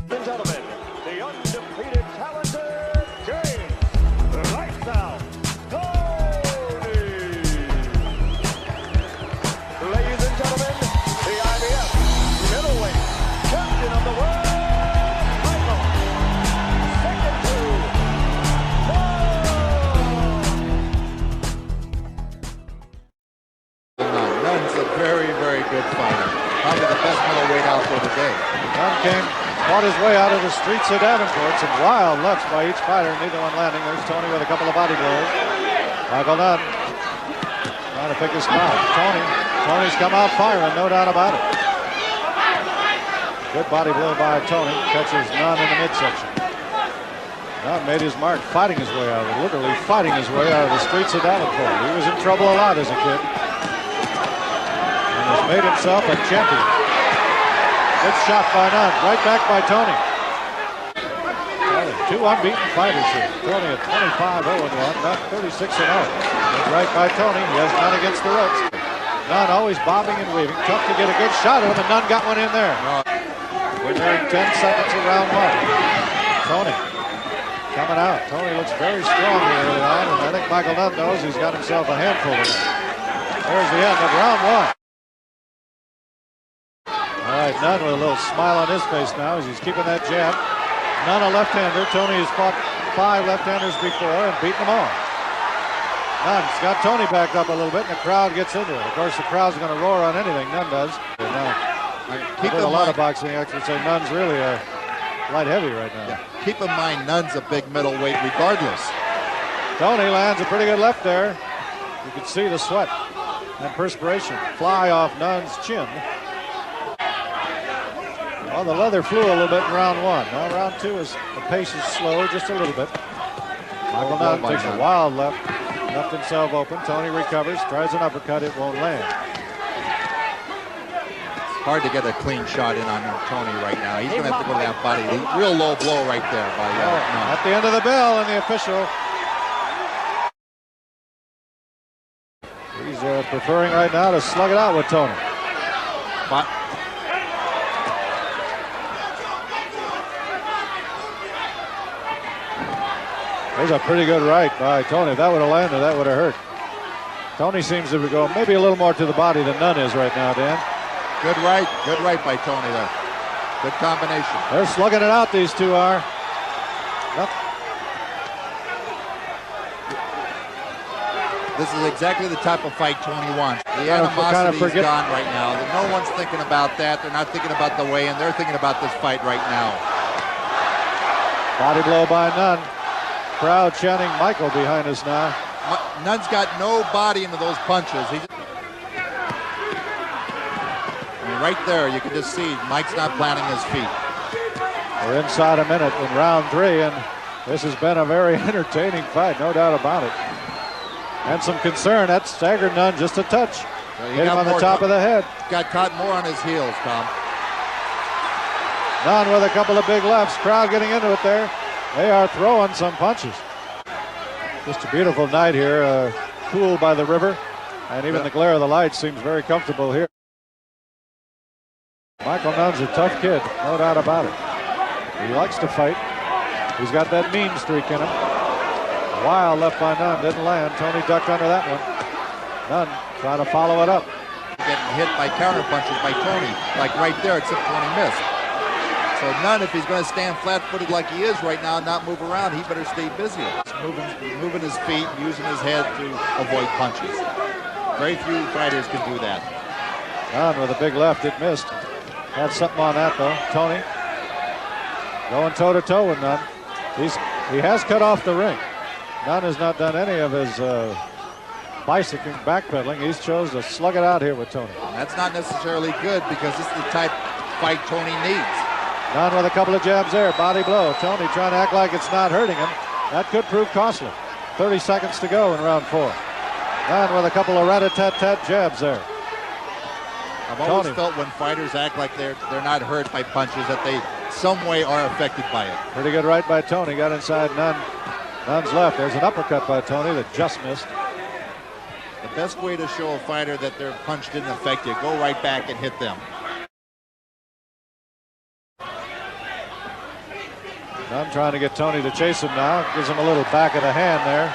and gentlemen, the undefeated, talented James, lights out, Toney. Ladies and gentlemen, the IBF middleweight champion of the world title, second to none. Nunn's a very, very good fighter. Probably the best middleweight out there today. Nunn fought his way out of the streets of Davenport. Some wild lefts by each fighter, neither one landing. There's Toney with a couple of body blows. Michael Nunn trying to pick his spot. Toney's come out firing, no doubt about it. Good body blow by Toney. Catches Nunn in the midsection. Nunn made his mark, fighting his way out of it, literally fighting his way out of the streets of Davenport. He was in trouble a lot as a kid. And has made himself a champion. Good shot by Nunn. Right back by Toney. Two unbeaten fighters here. Toney at 25-0-1, Nunn 36-0. Right by Toney. He has Nunn against the ropes. Nunn always bobbing and weaving. Tough to get a good shot at him, and Nunn got one in there. We're nearing 10 seconds of round one. Toney coming out. Toney looks very strong here early on, and I think Michael Nunn knows he's got himself a handful of it. There's the end of round one. All right, Nunn with a little smile on his face now as he's keeping that jab. Nunn a left-hander. Toney has fought 5 left-handers before and beaten them all. Nunn's got Toney backed up a little bit, and the crowd gets into it. Of course, the crowd's going to roar on anything Nunn does. Keep a lot of boxing experts say Nunn's really a light heavy right now. Yeah. Keep in mind, Nunn's a big middleweight regardless. Toney lands a pretty good left there. You can see the sweat and perspiration fly off Nunn's chin. Well, the leather flew a little bit in round one. Now round two the pace is slow just a little bit. Michael Nunn takes a wild left himself open. Toney recovers, tries an uppercut, it won't land. It's hard to get a clean shot in on Toney right now. He's going to have to go to that body. Real low blow right there by Nunn. At the end of the bell, and the official. He's preferring right now to slug it out with Toney. But there's a pretty good right by Toney. If that would have landed, that would have hurt. Toney seems to go maybe a little more to the body than Nunn is right now, Dan. Good right by Toney there. Good combination. They're slugging it out, these two are. This is exactly the type of fight Toney wants. The animosity is gone right now. No one's thinking about that. They're not thinking about the weigh-in. They're thinking about this fight right now. Body blow by Nunn. Crowd chanting Michael behind us now. Nunn's got no body into those punches. Right there, you can just see Mike's not planting his feet. We're inside a minute in round 3, and this has been a very entertaining fight, no doubt about it. And some concern, that staggered Nunn just a touch. Hit him on the top of the head. Got caught more on his heels, Tom. Nunn with a couple of big lefts. Crowd getting into it there. They are throwing some punches. Just a beautiful night here, cool by the river, and even the glare of the lights seems very comfortable here. Michael Nunn's a tough kid, no doubt about it. He likes to fight. He's got that mean streak in him. A wild left by Nunn, didn't land. Toney ducked under that one. Nunn trying to follow it up. Getting hit by counter punches by Toney, like right there, except Toney missed. So Nunn, if he's going to stand flat-footed like he is right now and not move around, he better stay busy. Moving his feet, using his head to avoid punches. Very few fighters can do that. Nunn with a big left, it missed. Had something on that though. Toney going toe-to-toe with Nunn. He has cut off the ring. Nunn has not done any of his bicycling, backpedaling. He's chose to slug it out here with Toney. That's not necessarily good because this is the type of fight Toney needs. Nunn with a couple of jabs there, body blow. Toney trying to act like it's not hurting him. That could prove costly. 30 seconds to go in round 4. Nunn with a couple of rat-a-tat-tat jabs there. I've always felt when fighters act like they're not hurt by punches that they some way are affected by it. Pretty good right by Toney. Got inside Nunn's left. There's an uppercut by Toney that just missed. The best way to show a fighter that their punch didn't affect you, go right back and hit them. I'm trying to get Toney to chase him now. Gives him a little back of the hand there.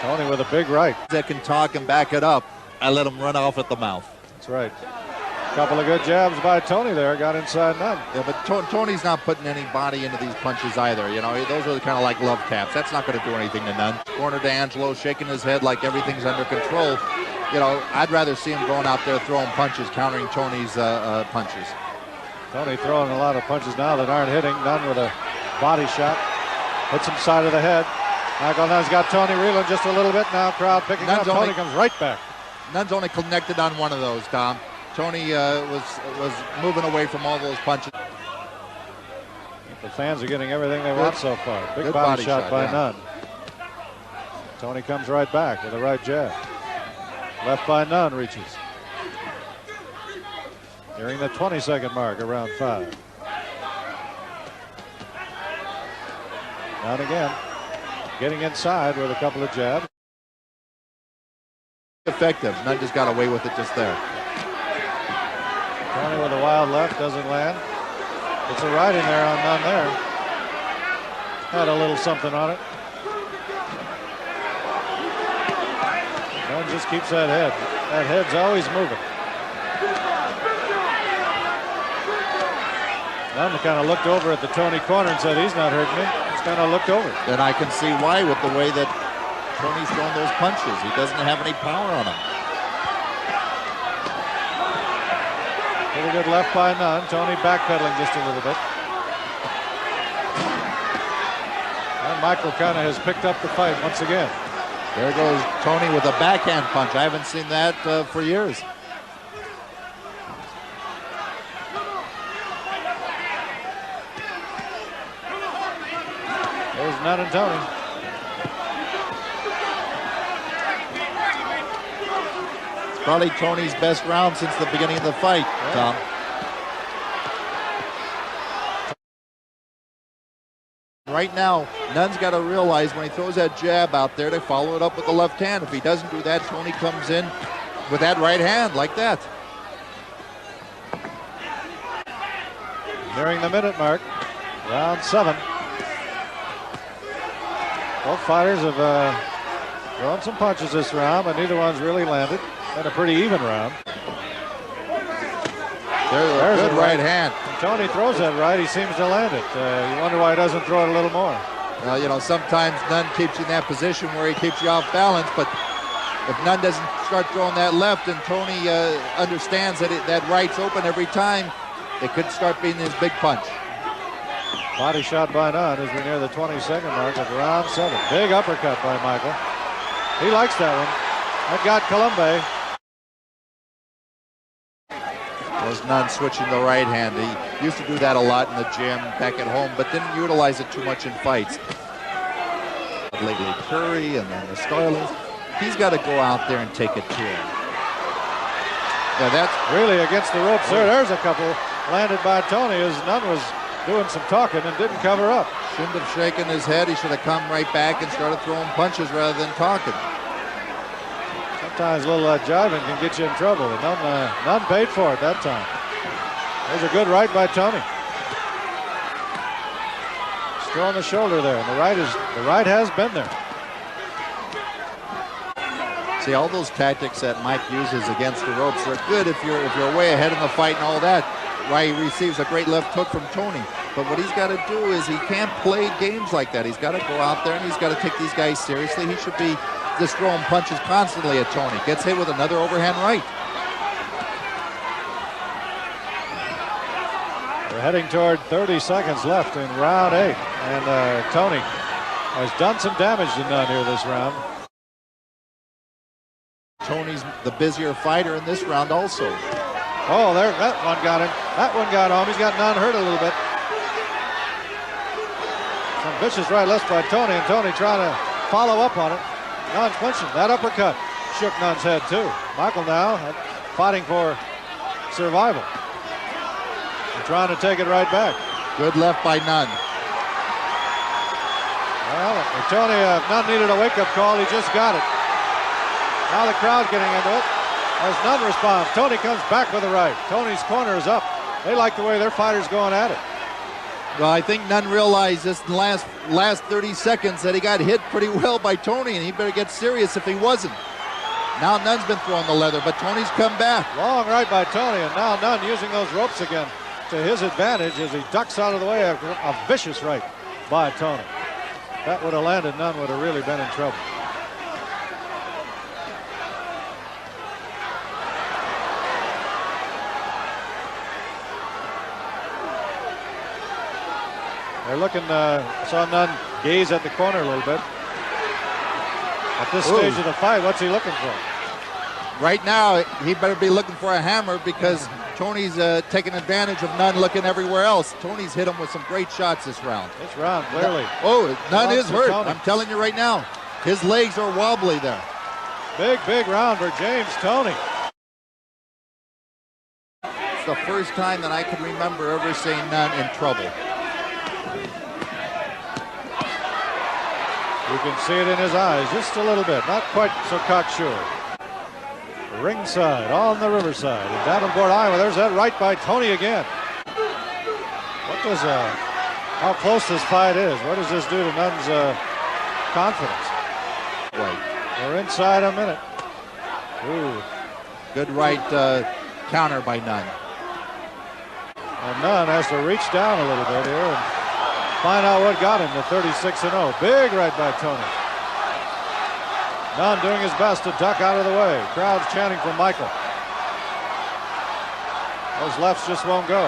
Toney with a big right. That can talk and back it up. I let him run off at the mouth. That's right. A couple of good jabs by Toney there. Got inside Nunn. Yeah, but Toney's not putting any body into these punches either. You know, those are kind of like love taps. That's not going to do anything to Nunn. Corner to Angelo, shaking his head like everything's under control. You know, I'd rather see him going out there throwing punches, countering Toney's punches. Toney throwing a lot of punches now that aren't hitting. Nunn with a body shot. Hits him side of the head. Michael Nunn's got Toney reeling just a little bit now. Crowd picking up. Toney comes right back. Nunn's only connected on one of those, Tom. Toney was moving away from all those punches. The fans are getting everything they want so far. Big body shot by Nunn. Toney comes right back with a right jab. Left by Nunn reaches. Nearing the 20-second mark of round 5. Nunn again. Getting inside with a couple of jabs. Effective. Nunn just got away with it just there. Toney with a wild left, doesn't land. It's a right in there on Nunn there. Had a little something on it. Nunn just keeps that head. That head's always moving. Nunn kind of looked over at the Toney corner and said, he's not hurting me. He's kind of looked over. And I can see why with the way that Toney's throwing those punches. He doesn't have any power on him. Pretty good left by Nunn. Toney backpedaling just a little bit. And Michael kind of has picked up the fight once again. There goes Toney with a backhand punch. I haven't seen that for years. There's Nunn and Toney. It's probably Toney's best round since the beginning of the fight, Tom. Right now, Nunn's got to realize when he throws that jab out there to follow it up with the left hand. If he doesn't do that, Toney comes in with that right hand like that. Nearing the minute mark, round 7. Both fighters have thrown some punches this round, but neither one's really landed. Been a pretty even round. There's a good right hand. When Toney throws that right, he seems to land it. You wonder why he doesn't throw it a little more. You know, sometimes Nunn keeps you in that position where he keeps you off balance, but if Nunn doesn't start throwing that left and Toney understands that that right's open every time, it could start being his big punch. Body shot by Nunn as we near the 22nd mark of round 7. Big uppercut by Michael. He likes that one. That got Colombe. Was Nunn switching the right hand. He used to do that a lot in the gym back at home, but didn't utilize it too much in fights. Lately Curry and then the Starlings. He's got to go out there and take it to him. Yeah, that's really against the ropes there. There's a couple landed by Toney as Nunn was doing some talking and didn't cover up. Shouldn't have shaken his head. He should have come right back and started throwing punches rather than talking. Sometimes a little jiving can get you in trouble, and Nunn paid for it that time. There's a good right by Toney. He's throwing the shoulder there, and the right has been there. See, all those tactics that Mike uses against the ropes are good if you're way ahead in the fight and all that. Why he receives a great left hook from Toney. But what he's got to do is he can't play games like that. He's got to go out there and he's got to take these guys seriously. He should be just throwing punches constantly at Toney. Gets hit with another overhand right. We're heading toward 30 seconds left in round 8. And Toney has done some damage to Nunn here this round. Toney's the busier fighter in this round also. Oh, there, that one got him. That one got home. He's got Nunn hurt a little bit. Some vicious right left by Toney, and Toney trying to follow up on it. Nunn clinching. That uppercut shook Nunn's head too. Michael now fighting for survival. And trying to take it right back. Good left by Nunn. Well, Toney, Nunn needed a wake-up call. He just got it. Now the crowd getting into it. As Nunn responds, Toney comes back with a right. Toney's corner is up. They like the way their fighters going at it. Well, I think Nunn realized this in the last 30 seconds that he got hit pretty well by Toney, and he better get serious if he wasn't. Now Nunn's been throwing the leather, but Toney's come back. Long right by Toney, and now Nunn using those ropes again to his advantage as he ducks out of the way. A vicious right by Toney. That would have landed. Nunn would have really been in trouble. They're looking, saw Nunn gaze at the corner a little bit. At this stage of the fight, what's he looking for? Right now, he better be looking for a hammer because Toney's taking advantage of Nunn looking everywhere else. Toney's hit him with some great shots this round. This round, clearly. Nunn is hurt. I'm telling you right now. His legs are wobbly there. Big round for James Toney. It's the first time that I can remember ever seeing Nunn in trouble. You can see it in his eyes just a little bit. Not quite so cocksure. Ringside on the Riverside in Davenport, Iowa. There's that right by Toney again. How close this fight is? What does this do to Nunn's confidence? We're inside a minute. Ooh. Good right counter by Nunn. And Nunn has to reach down a little bit here and find out what got him to 36-0. Big right by Toney. Nunn doing his best to duck out of the way. Crowds chanting for Michael. Those lefts just won't go.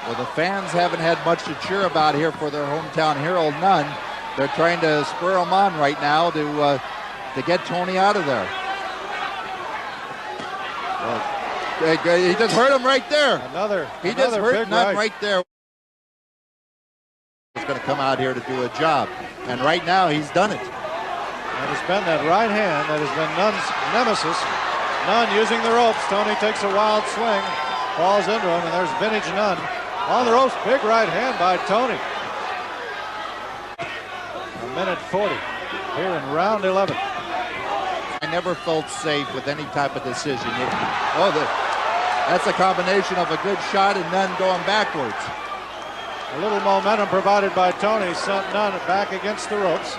Well, the fans haven't had much to cheer about here for their hometown hero, Nunn. They're trying to spur him on right now to get Toney out of there. He just hurt him right there. He just hurt Nunn right there. He's going to come out here to do a job. And right now, he's done it. And it's been that right hand that has been Nunn's nemesis. Nunn using the ropes. Toney takes a wild swing, falls into him, and there's vintage Nunn. On the ropes, big right hand by Toney. 1:40 here in round 11. I never felt safe with any type of decision. That's a combination of a good shot and Nunn going backwards. A little momentum provided by Toney sent Nunn back against the ropes.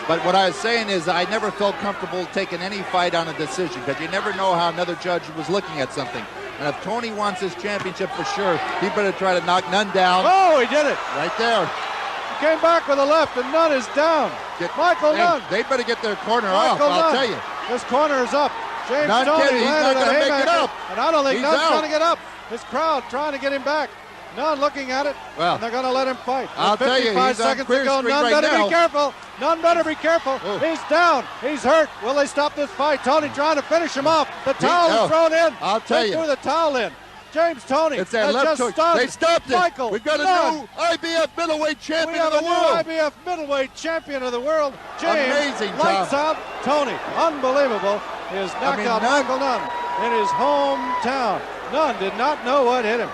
But what I was saying is I never felt comfortable taking any fight on a decision because you never know how another judge was looking at something. And if Toney wants his championship for sure, he better try to knock Nunn down. Oh, he did it. Right there. He came back with a left, and Nunn is down. Nunn. They better get their corner off, I'll tell you. This corner is up. James Nunn Toney he's not going to make it up. And I don't think Nunn's out. going to get up. His crowd trying to get him back. Nunn looking at it, and they're going to let him fight. I'll tell you, he's on clear streak Nunn right better now. be careful. Nunn better be careful. Oh. He's down. He's hurt. Will they stop this fight? Toney trying to finish him off. The towel is thrown in. I'll tell you. They threw the towel in. James Toney it's that has left just stunned They stopped it. Michael We've got a Nunn. new IBF middleweight champion of the We world. have a new IBF middleweight champion of the world. James Amazing, lights out Toney. Unbelievable. His knockout Michael Nunn in his hometown. Nunn did not know what hit him.